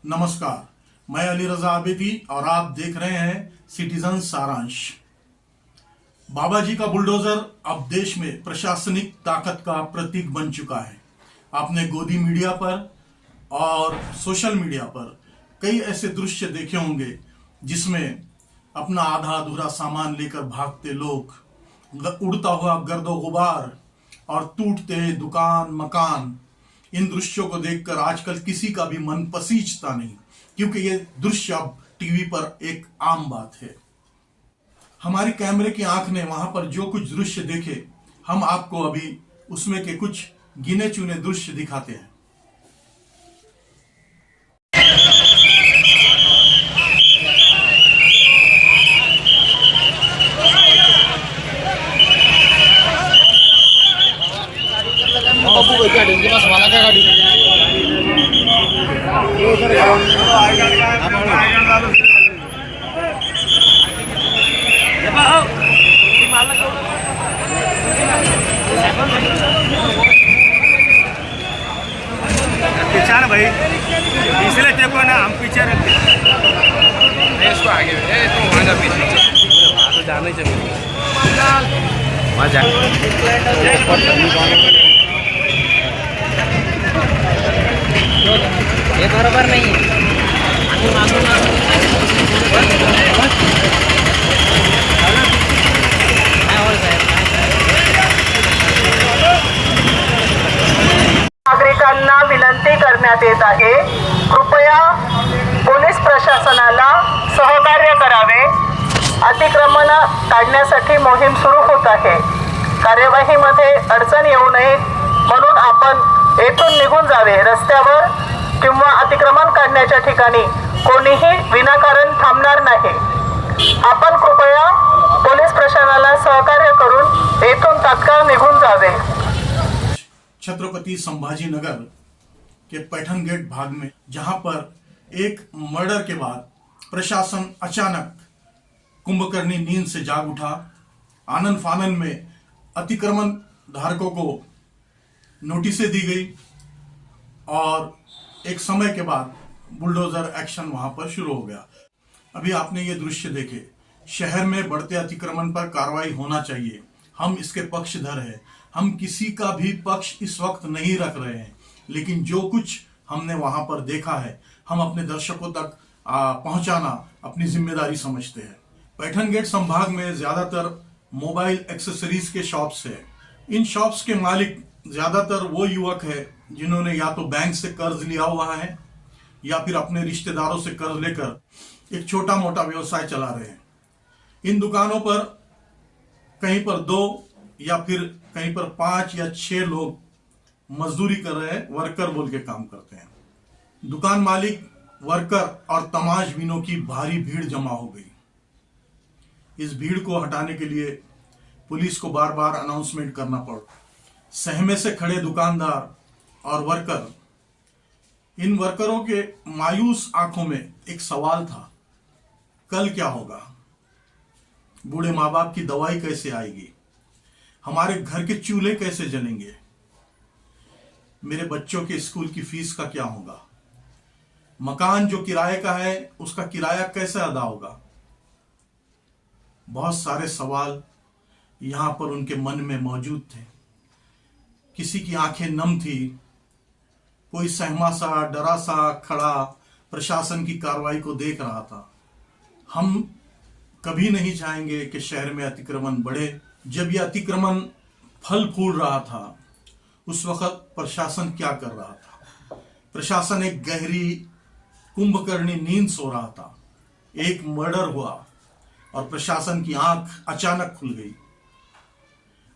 नमस्कार, मैं अली रजा आबिदी और आप देख रहे हैं सिटीजन सारांश। बाबा जी का बुलडोजर अब देश में प्रशासनिक ताकत का प्रतीक बन चुका है। आपने गोदी मीडिया पर और सोशल मीडिया पर कई ऐसे दृश्य देखे होंगे जिसमें अपना आधा अधूरा सामान लेकर भागते लोग, उड़ता हुआ गर्दो गुबार और टूटते दुकान मकान। इन दृश्यों को देखकर आजकल किसी का भी मन पसीजता नहीं, क्योंकि ये दृश्य अब टीवी पर एक आम बात है। हमारी कैमरे की आंख ने वहां पर जो कुछ दृश्य देखे, हम आपको अभी उसमें के कुछ गिने चुने दृश्य दिखाते हैं। गाड़ी पास वाला क्या गाड़ी पीछा ना भाई, इसलिए देखो ना हम पीछे रहते इसको आगे तो वहाँ जा पीछे वहाँ तो जाना ही चाहिए वहाँ जा ये बराबर नहीं है। नागरिकांना विनंती करण्यात येत आहे, कृपया पोलीस प्रशासनाला सहकार्य करावे। अतिक्रमण काढण्यासाठी मोहीम सुरू होत आहे। कार्यवाहीमध्ये अडचण येऊ नये म्हणून आपण येथून निघून जावे। रस्त्यावर किंवा अतिक्रमण काढण्याच्या ठिकाणी कोणीही विनाकारण थांबणार नाही। आपण कृपया पोलीस प्रशासनाला सहकार्य करून येथून तात्काळ निघून जावे। छत्रपति संभाजी नगर के पैठन गेट भाग में, जहां पर एक मर्डर के बाद प्रशासन अचानक कुंभकर्णी नींद से जाग उठा। आनन फानन में अतिक्रमण धारकों को नोटिसें दी गई और एक समय के बाद बुलडोजर एक्शन वहां पर शुरू हो गया। अभी आपने ये दृश्य देखे। शहर में बढ़ते अतिक्रमण पर कार्रवाई होना चाहिए, हम इसके पक्षधर हैं। हम किसी का भी पक्ष इस वक्त नहीं रख रहे हैं, लेकिन जो कुछ हमने वहां पर देखा है, हम अपने दर्शकों तक पहुंचाना अपनी जिम्मेदारी समझते हैं। पैठन गेट संभाग में ज्यादातर मोबाइल एक्सेसरीज के शॉप्स है। इन शॉप्स के मालिक ज्यादातर वो युवक है जिन्होंने या तो बैंक से कर्ज लिया हुआ है या फिर अपने रिश्तेदारों से कर्ज लेकर एक छोटा मोटा व्यवसाय चला रहे हैं। इन दुकानों पर कहीं पर 2 या फिर कहीं पर 5 या 6 लोग मजदूरी कर रहे हैं, वर्कर बोल के काम करते हैं। दुकान मालिक, वर्कर और तमाशबीनों की भारी भीड़ जमा हो गई। इस भीड़ को हटाने के लिए पुलिस को बार बार अनाउंसमेंट करना पड़ा। सहमे से खड़े दुकानदार और वर्कर, इन वर्करों के मायूस आंखों में एक सवाल था, कल क्या होगा? बूढ़े माँ बाप की दवाई कैसे आएगी? हमारे घर के चूल्हे कैसे जलेंगे? मेरे बच्चों के स्कूल की फीस का क्या होगा? मकान जो किराए का है उसका किराया कैसे अदा होगा? बहुत सारे सवाल यहां पर उनके मन में मौजूद थे। किसी की आंखें नम थी, कोई सहमा सा, डरा सा खड़ा प्रशासन की कार्रवाई को देख रहा था। हम कभी नहीं चाहेंगे कि शहर में अतिक्रमण बढ़े। जब यह अतिक्रमण फल फूल रहा था, उस वक्त प्रशासन क्या कर रहा था? प्रशासन एक गहरी कुंभकर्णी नींद सो रहा था। एक मर्डर हुआ और प्रशासन की आंख अचानक खुल गई।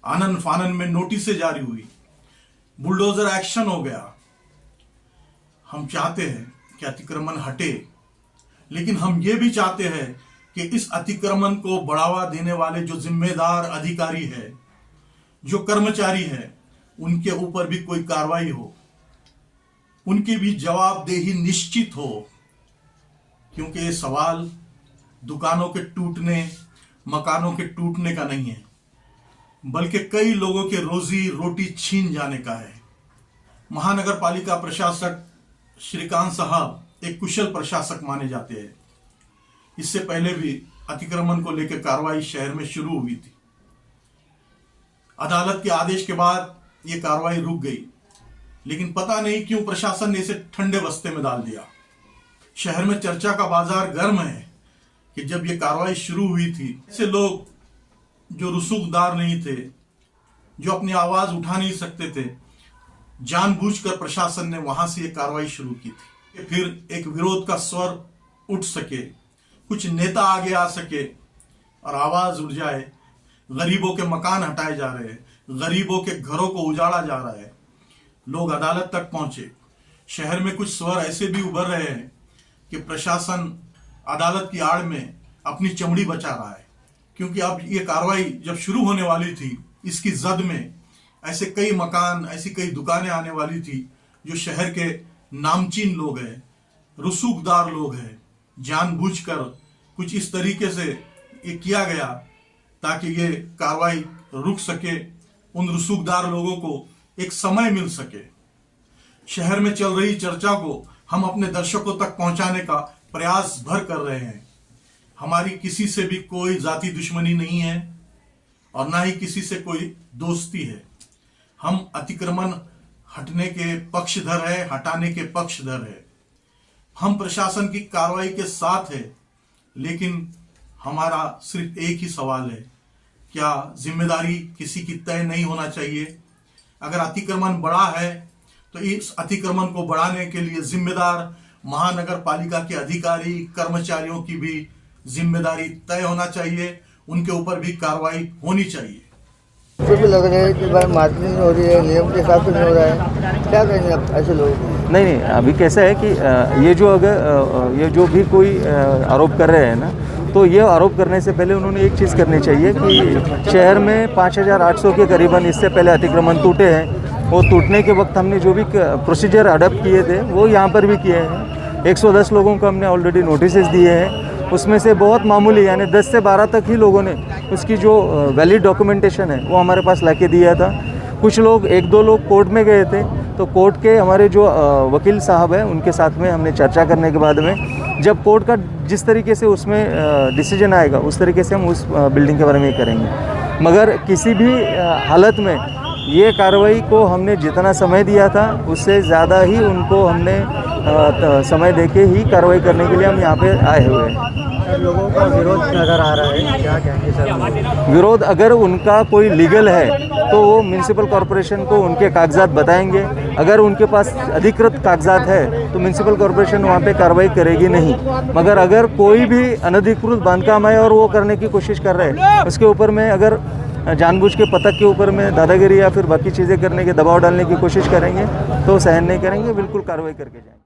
आनन फानन में नोटिसें जारी हुई, बुलडोजर एक्शन हो गया। हम चाहते हैं कि अतिक्रमण हटे, लेकिन हम ये भी चाहते हैं कि इस अतिक्रमण को बढ़ावा देने वाले जो जिम्मेदार अधिकारी है, जो कर्मचारी है, उनके ऊपर भी कोई कार्रवाई हो, उनकी भी जवाबदेही निश्चित हो। क्योंकि ये सवाल दुकानों के टूटने, मकानों के टूटने का नहीं है, बल्कि कई लोगों के रोजी रोटी छीन जाने का है। महानगर पालिका प्रशासक श्रीकांत साहब एक कुशल प्रशासक माने जाते हैं। इससे पहले भी अतिक्रमण को लेकर कार्रवाई शहर में शुरू हुई थी। अदालत के आदेश के बाद यह कार्रवाई रुक गई, लेकिन पता नहीं क्यों प्रशासन ने इसे ठंडे बस्ते में डाल दिया। शहर में चर्चा का बाजार गर्म है कि जब यह कार्रवाई शुरू हुई थी, ऐसे लोग जो रसूखदार नहीं थे, जो अपनी आवाज उठा नहीं सकते थे, जानबूझकर प्रशासन ने वहां से यह कार्रवाई शुरू की थी कि फिर एक विरोध का स्वर उठ सके, कुछ नेता आगे आ सके और आवाज उठ जाए। गरीबों के मकान हटाए जा रहे हैं, गरीबों के घरों को उजाड़ा जा रहा है। लोग अदालत तक पहुंचे। शहर में कुछ स्वर ऐसे भी उभर रहे हैं कि प्रशासन अदालत की आड़ में अपनी चमड़ी बचा रहा है, क्योंकि अब ये कार्रवाई जब शुरू होने वाली थी, इसकी जद में ऐसे कई मकान, ऐसी कई दुकानें आने वाली थी जो शहर के नामचीन लोग हैं, रसूखदार लोग हैं। जानबूझकर कुछ इस तरीके से ये किया गया ताकि ये कार्रवाई रुक सके, उन रसूखदार लोगों को एक समय मिल सके। शहर में चल रही चर्चा को हम अपने दर्शकों तक पहुंचाने का प्रयास भर कर रहे हैं। हमारी किसी से भी कोई जाति दुश्मनी नहीं है और ना ही किसी से कोई दोस्ती है। हम अतिक्रमण हटने के पक्षधर है, हटाने के पक्षधर है। हम प्रशासन की कार्रवाई के साथ है, लेकिन हमारा सिर्फ एक ही सवाल है, क्या जिम्मेदारी किसी की तय नहीं होना चाहिए? अगर अतिक्रमण बढ़ा है तो इस अतिक्रमण को बढ़ाने के लिए जिम्मेदार महानगर पालिका के अधिकारी, कर्मचारियों की भी जिम्मेदारी तय होना चाहिए, उनके ऊपर भी कार्रवाई होनी चाहिए। मुझे भी लग रहा है कि भाई मार्केटिंग नहीं हो रही है, नियम के हिसाब से नहीं हो रहा है, क्या करेंगे अब ऐसे लोग? नहीं, अभी कैसा है कि ये जो अगर ये जो भी कोई आरोप कर रहे हैं ना, तो ये आरोप करने से पहले उन्होंने एक चीज़ करनी चाहिए कि शहर में 5800 के करीबन इससे पहले अतिक्रमण टूटे हैं। वो टूटने के वक्त हमने जो भी प्रोसीजर अडॉप्ट किए थे वो यहाँ पर भी किए हैं। 110 लोगों को हमने ऑलरेडी नोटिस दिए हैं। उसमें से बहुत मामूली यानी 10 से 12 तक ही लोगों ने उसकी जो वैलिड डॉक्यूमेंटेशन है वो हमारे पास लाके दिया था। कुछ लोग, 1-2 लोग कोर्ट में गए थे, तो कोर्ट के हमारे जो वकील साहब हैं उनके साथ में हमने चर्चा करने के बाद में जब कोर्ट का जिस तरीके से उसमें डिसीजन आएगा उस तरीके से हम उस बिल्डिंग के बारे में करेंगे। मगर किसी भी हालत में ये कार्रवाई को हमने जितना समय दिया था उससे ज़्यादा ही उनको हमने समय देके ही कार्रवाई करने के लिए हम यहाँ पे आए हुए हैं। लोगों का विरोध नज़र आ रहा है, क्या कहेंगे सर? विरोध अगर उनका कोई लीगल है तो वो म्यूनिसिपल कॉरपोरेशन को उनके कागजात बताएंगे। अगर उनके पास अधिकृत कागजात है तो म्यूनिसिपल कॉरपोरेशन वहाँ पे कार्रवाई करेगी नहीं। मगर अगर कोई भी अनधिकृत बांधकाम है और वो करने की कोशिश कर रहे हैं, उसके ऊपर में अगर जानबूझ के पतक के ऊपर में दादागिरी या फिर बाकी चीज़ें करने के दबाव डालने की कोशिश करेंगे तो सहन नहीं करेंगे, बिल्कुल कार्रवाई करके जाएंगे।